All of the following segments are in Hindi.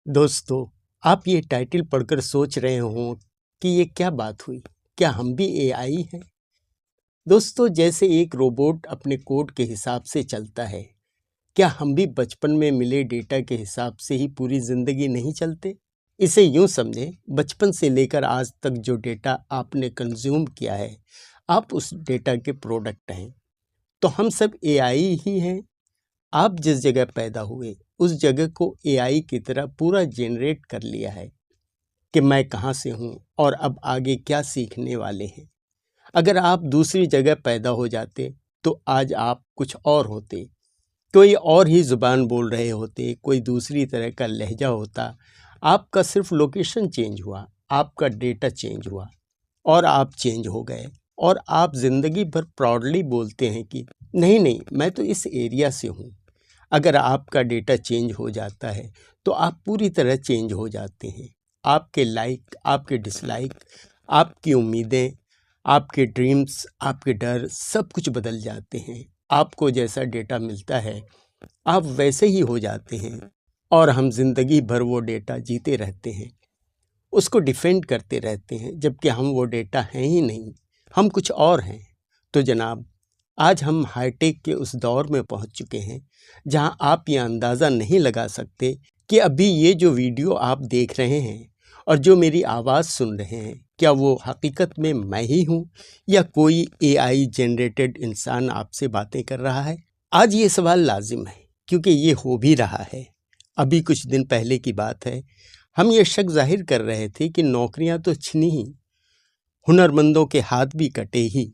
दोस्तों, आप ये टाइटल पढ़कर सोच रहे हों कि ये क्या बात हुई? क्या हम भी एआई हैं? दोस्तों, जैसे एक रोबोट अपने कोड के हिसाब से चलता है, क्या हम भी बचपन में मिले डेटा के हिसाब से ही पूरी ज़िंदगी नहीं चलते? इसे यूँ समझें, बचपन से लेकर आज तक जो डेटा आपने कंज़्यूम किया है, आप उस डेटा के प्रोडक्ट हैं। तो हम सब एआई ही हैं। आप जिस जगह पैदा हुए, उस जगह को एआई की तरह पूरा जनरेट कर लिया है कि मैं कहाँ से हूँ और अब आगे क्या सीखने वाले हैं। अगर आप दूसरी जगह पैदा हो जाते तो आज आप कुछ और होते, कोई और ही ज़ुबान बोल रहे होते, कोई दूसरी तरह का लहजा होता। आपका सिर्फ लोकेशन चेंज हुआ, आपका डेटा चेंज हुआ और आप चेंज हो गए। और आप ज़िंदगी भर प्राउडली बोलते हैं कि नहीं नहीं, मैं तो इस एरिया से हूँ। अगर आपका डेटा चेंज हो जाता है तो आप पूरी तरह चेंज हो जाते हैं। आपके लाइक, आपके डिसलाइक, आपकी उम्मीदें, आपके ड्रीम्स, आपके डर, सब कुछ बदल जाते हैं। आपको जैसा डेटा मिलता है आप वैसे ही हो जाते हैं और हम जिंदगी भर वो डेटा जीते रहते हैं, उसको डिफेंड करते रहते हैं, जबकि हम वो डेटा हैं ही नहीं, हम कुछ और हैं। तो जनाब, आज हम हाईटेक के उस दौर में पहुंच चुके हैं जहां आप ये अंदाज़ा नहीं लगा सकते कि अभी ये जो वीडियो आप देख रहे हैं और जो मेरी आवाज़ सुन रहे हैं, क्या वो हकीकत में मैं ही हूं या कोई एआई जनरेटेड इंसान आपसे बातें कर रहा है। आज ये सवाल लाजिम है क्योंकि ये हो भी रहा है। अभी कुछ दिन पहले की बात है, हम ये शक जाहिर कर रहे थे कि नौकरियां तो छिनी ही, हुनरमंदों के हाथ भी कटे ही।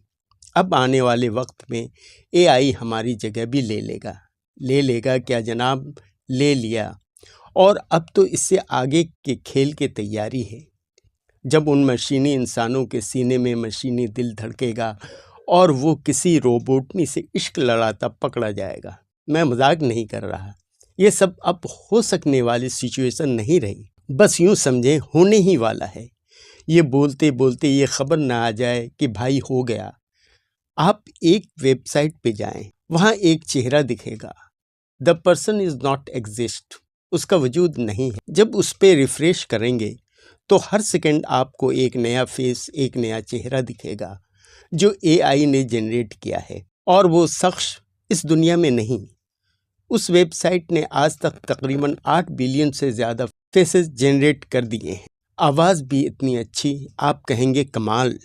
अब आने वाले वक्त में एआई हमारी जगह भी ले लेगा क्या जनाब, ले लिया। और अब तो इससे आगे के खेल की तैयारी है, जब उन मशीनी इंसानों के सीने में मशीनी दिल धड़केगा और वो किसी रोबोटनी से इश्क लड़ाता पकड़ा जाएगा। मैं मजाक नहीं कर रहा, ये सब अब हो सकने वाली सिचुएशन नहीं रही, बस यूँ समझें होने ही वाला है। ये बोलते बोलते ये खबर ना आ जाए कि भाई हो गया। आप एक वेबसाइट पे जाएं, वहाँ एक चेहरा दिखेगा, the person is not exist, उसका वजूद नहीं है। जब उस पर रिफ्रेश करेंगे तो हर सेकंड आपको एक नया फेस, एक नया चेहरा दिखेगा जो एआई ने जनरेट किया है। और वो शख्स इस दुनिया में नहीं। उस वेबसाइट ने आज तक तकरीबन 8 बिलियन से ज़्यादा फेसेस जनरेट कर दिए हैं। आवाज़ भी इतनी अच्छी, आप कहेंगे कमाल।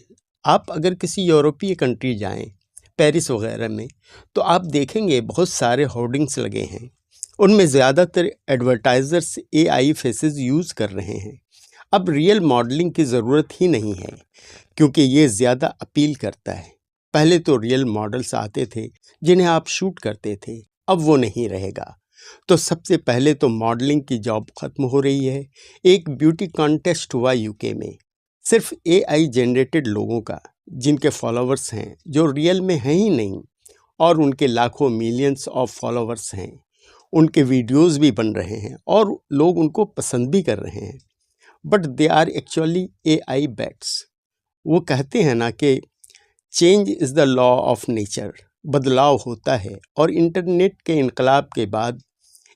आप अगर किसी यूरोपीय कंट्री जाएं, पेरिस वगैरह में, तो आप देखेंगे बहुत सारे होर्डिंग्स लगे हैं, उनमें ज़्यादातर एडवर्टाइज़र्स एआई फेसेस यूज़ कर रहे हैं। अब रियल मॉडलिंग की ज़रूरत ही नहीं है क्योंकि ये ज़्यादा अपील करता है। पहले तो रियल मॉडल्स आते थे जिन्हें आप शूट करते थे, अब वो नहीं रहेगा। तो सबसे पहले तो मॉडलिंग की जॉब ख़त्म हो रही है। एक ब्यूटी कॉन्टेस्ट हुआ यूके में, सिर्फ एआई जनरेटेड लोगों का, जिनके फॉलोअर्स हैं जो रियल में हैं ही नहीं, और उनके लाखों मिलियंस ऑफ फॉलोअर्स हैं। उनके वीडियोस भी बन रहे हैं और लोग उनको पसंद भी कर रहे हैं, but they are actually AI bots. वो कहते हैं ना कि change is the law of nature, बदलाव होता है। और इंटरनेट के इनकलाब के बाद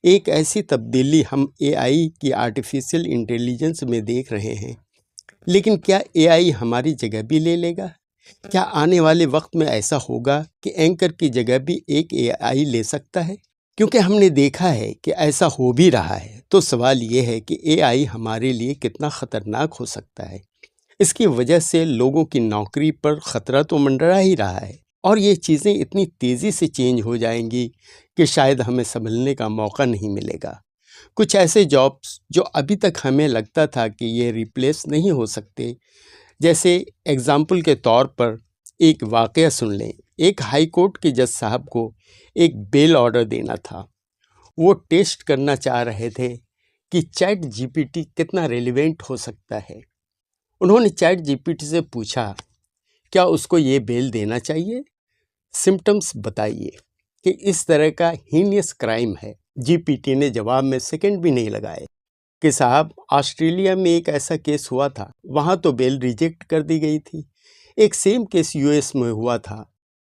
एक ऐसी तब्दीली हम एआई की आर्टिफिशियल इंटेलिजेंस में देख रहे हैं। लेकिन क्या एआई हमारी जगह भी ले लेगा? क्या आने वाले वक्त में ऐसा होगा कि एंकर की जगह भी एक एआई ले सकता है? क्योंकि हमने देखा है कि ऐसा हो भी रहा है। तो सवाल ये है कि एआई हमारे लिए कितना ख़तरनाक हो सकता है। इसकी वजह से लोगों की नौकरी पर ख़तरा तो मंडरा ही रहा है और ये चीज़ें इतनी तेज़ी से चेंज हो जाएंगी कि शायद हमें संभलने का मौका नहीं मिलेगा। कुछ ऐसे जॉब्स जो अभी तक हमें लगता था कि ये रिप्लेस नहीं हो सकते, जैसे एग्ज़ाम्पल के तौर पर एक वाक़या सुन लें। एक हाई कोर्ट के जज साहब को एक बेल ऑर्डर देना था। वो टेस्ट करना चाह रहे थे कि चैट जीपीटी कितना रेलिवेंट हो सकता है। उन्होंने चैट जीपीटी से पूछा, क्या उसको ये बेल देना चाहिए? सिम्टम्स बताइए कि इस तरह का हीनियस क्राइम है। जीपीटी ने जवाब में सेकंड भी नहीं लगाए कि साहब, ऑस्ट्रेलिया में एक ऐसा केस हुआ था, वहाँ तो बेल रिजेक्ट कर दी गई थी। एक सेम केस यूएस में हुआ था,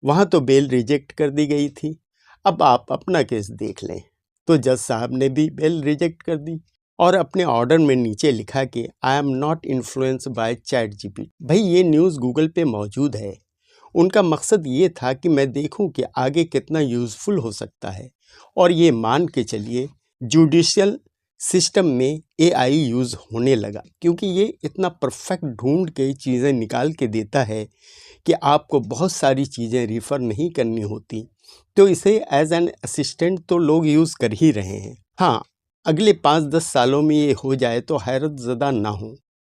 वहाँ तो बेल रिजेक्ट कर दी गई थी। अब आप अपना केस देख लें। तो जज साहब ने भी बेल रिजेक्ट कर दी। और अपने ऑर्डर में नीचे लिखा कि I am not influence by chat GPT. भाई ये न्यूज़ गूगल पे मौजूद है। उनका मकसद ये था कि मैं देखूं कि आगे कितना यूज़फुल हो सकता है, और ये मान के चलिए जुडिशियल सिस्टम में एआई यूज़ होने लगा, क्योंकि ये इतना परफेक्ट ढूंढ के चीज़ें निकाल के देता है कि आपको बहुत सारी चीज़ें रिफ़र नहीं करनी होती। तो इसे एज एन असिस्टेंट तो लोग यूज़ कर ही रहे हैं। हाँ, अगले 5-10 सालों में ये हो जाए तो हैरत ज़दा ना हो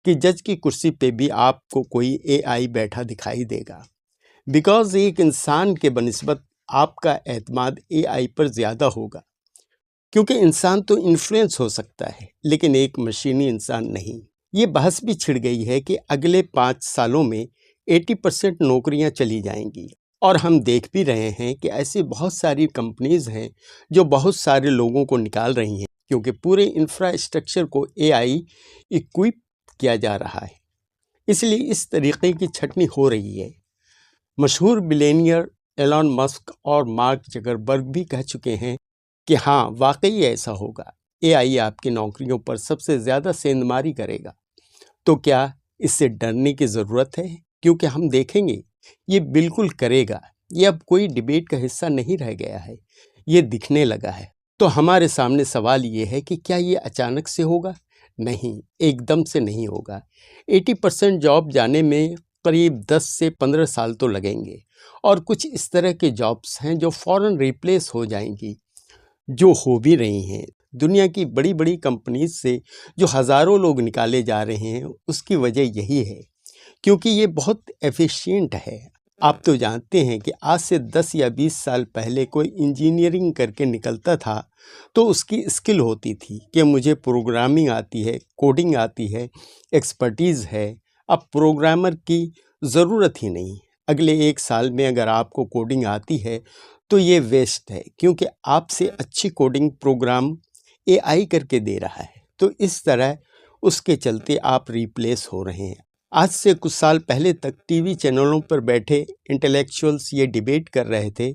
कि जज की कुर्सी पे भी आपको कोई एआई बैठा दिखाई देगा। बिकॉज़ एक इंसान के बनिस्बत आपका एतमाद एआई पर ज़्यादा होगा, क्योंकि इंसान तो इन्फ्लुएंस हो सकता है लेकिन एक मशीनी इंसान नहीं। ये बहस भी छिड़ गई है कि अगले 5 सालों में 80% नौकरियां चली जाएंगी, और हम देख भी रहे हैं कि ऐसी बहुत सारी कंपनीज हैं जो बहुत सारे लोगों को निकाल रही हैं, क्योंकि पूरे इंफ्रास्ट्रक्चर को एआई इक्विप किया जा रहा है। इसलिए इस तरीके की छटनी हो रही है। मशहूर बिलियनियर एलन मस्क और मार्क जकरबर्ग भी कह चुके हैं कि हाँ, वाकई ऐसा होगा। एआई आपकी नौकरियों पर सबसे ज़्यादा सेंधमारी करेगा। तो क्या इससे डरने की ज़रूरत है? क्योंकि हम देखेंगे ये बिल्कुल करेगा। ये अब कोई डिबेट का हिस्सा नहीं रह गया है, ये दिखने लगा है। तो हमारे सामने सवाल ये है कि क्या ये अचानक से होगा? नहीं, एकदम से नहीं होगा। 80% जॉब जाने में करीब 10 से 15 साल तो लगेंगे, और कुछ इस तरह के जॉब्स हैं जो फ़ौरन रिप्लेस हो जाएंगी, जो हो भी रही हैं। दुनिया की बड़ी बड़ी कंपनीज से जो हज़ारों लोग निकाले जा रहे हैं, उसकी वजह यही है, क्योंकि ये बहुत एफिशिएंट है। आप तो जानते हैं कि आज से 10 या 20 साल पहले कोई इंजीनियरिंग करके निकलता था तो उसकी स्किल होती थी कि मुझे प्रोग्रामिंग आती है, कोडिंग आती है, एक्सपर्टीज़ है। अब प्रोग्रामर की ज़रूरत ही नहीं। अगले 1 साल में अगर आपको कोडिंग आती है तो ये वेस्ट है, क्योंकि आपसे अच्छी कोडिंग प्रोग्राम एआई करके दे रहा है। तो इस तरह उसके चलते आप रिप्लेस हो रहे हैं। आज से कुछ साल पहले तक टीवी चैनलों पर बैठे इंटेलेक्चुअल्स ये डिबेट कर रहे थे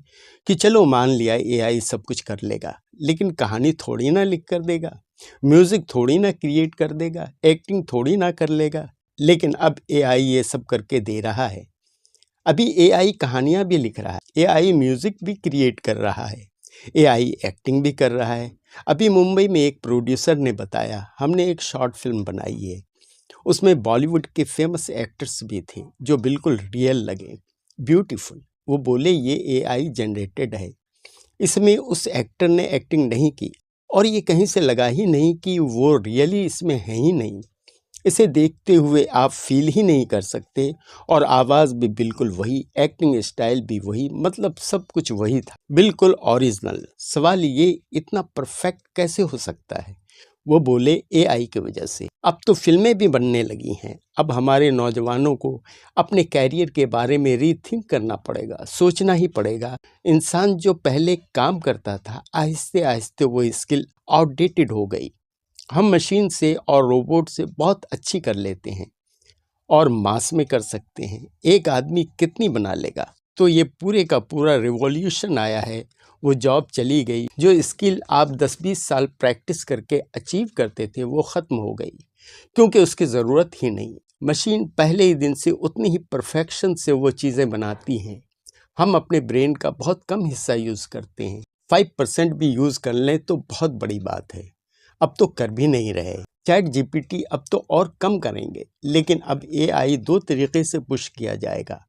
कि चलो मान लिया एआई सब कुछ कर लेगा, लेकिन कहानी थोड़ी ना लिख कर देगा, म्यूज़िक थोड़ी ना क्रिएट कर देगा, एक्टिंग थोड़ी ना कर लेगा। लेकिन अब एआई ये सब करके दे रहा है। अभी एआई कहानियाँ भी लिख रहा है, एआई म्यूज़िक भी क्रिएट कर रहा है, एआई एक्टिंग भी कर रहा है। अभी मुंबई में एक प्रोड्यूसर ने बताया, हमने एक शॉर्ट फिल्म बनाई है, उसमें बॉलीवुड के फेमस एक्टर्स भी थे जो बिल्कुल रियल लगे, ब्यूटीफुल। वो बोले ये एआई जनरेटेड है, इसमें उस एक्टर ने एक्टिंग नहीं की, और ये कहीं से लगा ही नहीं कि वो रियली इसमें है ही नहीं। इसे देखते हुए आप फील ही नहीं कर सकते, और आवाज़ भी बिल्कुल वही, एक्टिंग स्टाइल भी वही, मतलब सब कुछ वही था, बिल्कुल ओरिजिनल। सवाल ये इतना परफेक्ट कैसे हो सकता है? वो बोले एआई की वजह से। अब तो फिल्में भी बनने लगी हैं। अब हमारे नौजवानों को अपने कैरियर के बारे में रीथिंक करना पड़ेगा, सोचना ही पड़ेगा। इंसान जो पहले काम करता था, आहिस्ते आहिस्ते वो स्किल आउटडेटेड हो गई। हम मशीन से और रोबोट से बहुत अच्छी कर लेते हैं और मास में कर सकते हैं। एक आदमी कितनी बना लेगा? तो ये पूरे का पूरा रिवॉल्यूशन आया है। वो जॉब चली गई, जो स्किल आप 10-20 साल प्रैक्टिस करके अचीव करते थे वो ख़त्म हो गई, क्योंकि उसकी ज़रूरत ही नहीं। मशीन पहले ही दिन से उतनी ही परफेक्शन से वो चीज़ें बनाती हैं। हम अपने ब्रेन का बहुत कम हिस्सा यूज़ करते हैं। 5% भी यूज़ कर लें तो बहुत बड़ी बात है। अब तो कर भी नहीं रहे। चैट जीपीटी अब तो और कम करेंगे, लेकिन अब एआई 2 तरीके से पुश किया जाएगा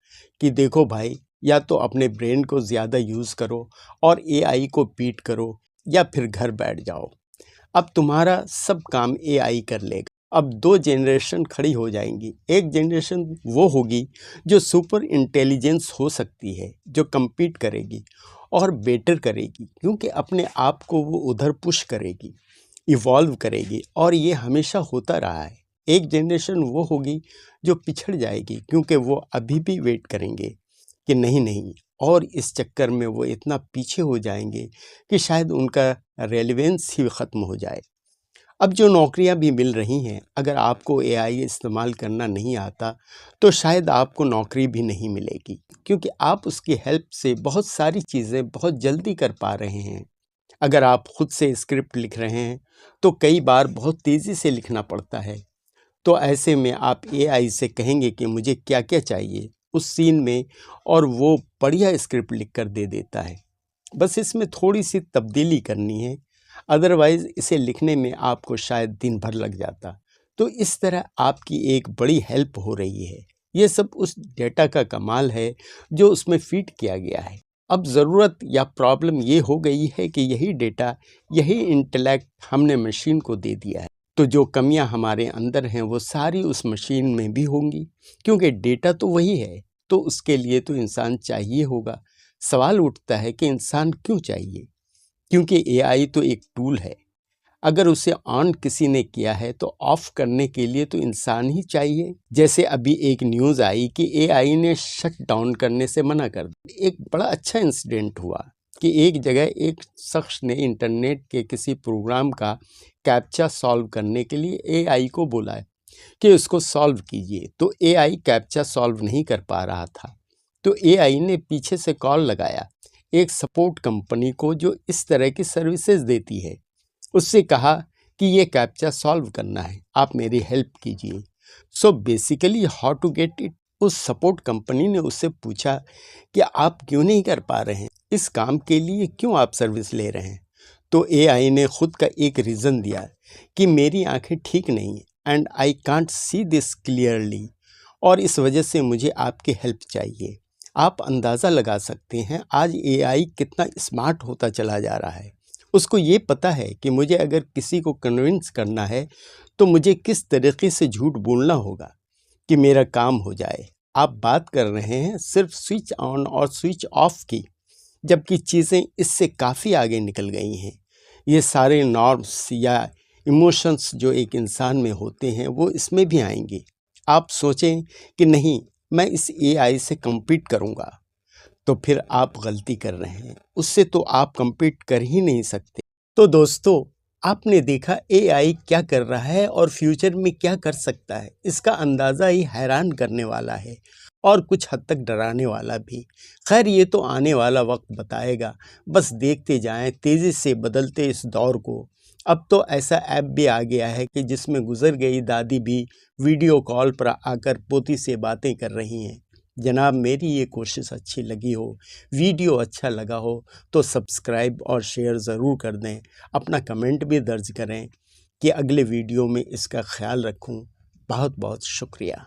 कि देखो भाई, या तो अपने ब्रेन को ज़्यादा यूज़ करो और एआई को बीट करो, या फिर घर बैठ जाओ। अब तुम्हारा सब काम एआई कर लेगा। अब 2 जनरेशन खड़ी हो जाएंगी। एक जनरेशन वो होगी जो सुपर इंटेलिजेंस हो सकती है, जो compete करेगी और बेटर करेगी, क्योंकि अपने आप को वो उधर पुश करेगी, इवॉल्व करेगी, और ये हमेशा होता रहा है। एक जनरेशन वो होगी जो पिछड़ जाएगी, क्योंकि वो अभी भी वेट करेंगे कि नहीं, और इस चक्कर में वो इतना पीछे हो जाएंगे कि शायद उनका रेलेवेंस ही ख़त्म हो जाए। अब जो नौकरियां भी मिल रही हैं, अगर आपको एआई इस्तेमाल करना नहीं आता तो शायद आपको नौकरी भी नहीं मिलेगी, क्योंकि आप उसकी हेल्प से बहुत सारी चीज़ें बहुत जल्दी कर पा रहे हैं। अगर आप खुद से स्क्रिप्ट लिख रहे हैं तो कई बार बहुत तेज़ी से लिखना पड़ता है। तो ऐसे में आप एआई से कहेंगे कि मुझे क्या क्या चाहिए उस सीन में, और वो बढ़िया स्क्रिप्ट लिख कर दे देता है। बस इसमें थोड़ी सी तब्दीली करनी है, अदरवाइज़ इसे लिखने में आपको शायद दिन भर लग जाता। तो इस तरह आपकी एक बड़ी हेल्प हो रही है। ये सब उस डेटा का कमाल है जो उसमें फीड किया गया है। अब ज़रूरत या प्रॉब्लम ये हो गई है कि यही डेटा, यही इंटेलेक्ट हमने मशीन को दे दिया है। तो जो कमियां हमारे अंदर हैं वो सारी उस मशीन में भी होंगी, क्योंकि डेटा तो वही है। तो उसके लिए तो इंसान चाहिए होगा। सवाल उठता है कि इंसान क्यों चाहिए? क्योंकि एआई तो एक टूल है। अगर उसे ऑन किसी ने किया है तो ऑफ करने के लिए तो इंसान ही चाहिए। जैसे अभी एक न्यूज़ आई कि एआई ने शट डाउन करने से मना कर दिया। एक बड़ा अच्छा इंसिडेंट हुआ कि एक जगह एक शख्स ने इंटरनेट के किसी प्रोग्राम का कैप्चा सॉल्व करने के लिए एआई को बोला है कि उसको सॉल्व कीजिए। तो एआई कैप्चा सॉल्व नहीं कर पा रहा था। तो एआई ने पीछे से कॉल लगाया एक सपोर्ट कंपनी को जो इस तरह की सर्विसेज देती है। उससे कहा कि ये कैप्चा सॉल्व करना है, आप मेरी हेल्प कीजिए। So basically how to get it, उस सपोर्ट कंपनी ने उससे पूछा कि आप क्यों नहीं कर पा रहे हैं, इस काम के लिए क्यों आप सर्विस ले रहे हैं। तो एआई ने खुद का एक रीज़न दिया कि मेरी आंखें ठीक नहीं and I can't see this clearly, और इस वजह से मुझे आपकी हेल्प चाहिए। आप अंदाज़ा लगा सकते हैं आज एआई कितना स्मार्ट होता चला जा रहा है। उसको ये पता है कि मुझे अगर किसी को कन्विंस करना है तो मुझे किस तरीके से झूठ बोलना होगा कि मेरा काम हो जाए। आप बात कर रहे हैं सिर्फ स्विच ऑन और स्विच ऑफ की, जबकि चीज़ें इससे काफ़ी आगे निकल गई हैं। ये सारे नॉर्म्स या इमोशंस जो एक इंसान में होते हैं वो इसमें भी आएंगे। आप सोचें कि नहीं मैं इस एआई से कम्पीट करूँगा, तो फिर आप गलती कर रहे हैं। उससे तो आप कम्पीट कर ही नहीं सकते। तो दोस्तों, आपने देखा एआई क्या कर रहा है और फ्यूचर में क्या कर सकता है। इसका अंदाज़ा ही हैरान करने वाला है और कुछ हद तक डराने वाला भी। खैर ये तो आने वाला वक्त बताएगा। बस देखते जाएं तेज़ी से बदलते इस दौर को। अब तो ऐसा ऐप भी आ गया है कि जिसमें गुजर गई दादी भी वीडियो कॉल पर आकर पोती से बातें कर रही हैं। जनाब, मेरी ये कोशिश अच्छी लगी हो, वीडियो अच्छा लगा हो तो सब्सक्राइब और शेयर ज़रूर कर दें। अपना कमेंट भी दर्ज करें कि अगले वीडियो में इसका ख्याल रखूं। बहुत बहुत शुक्रिया।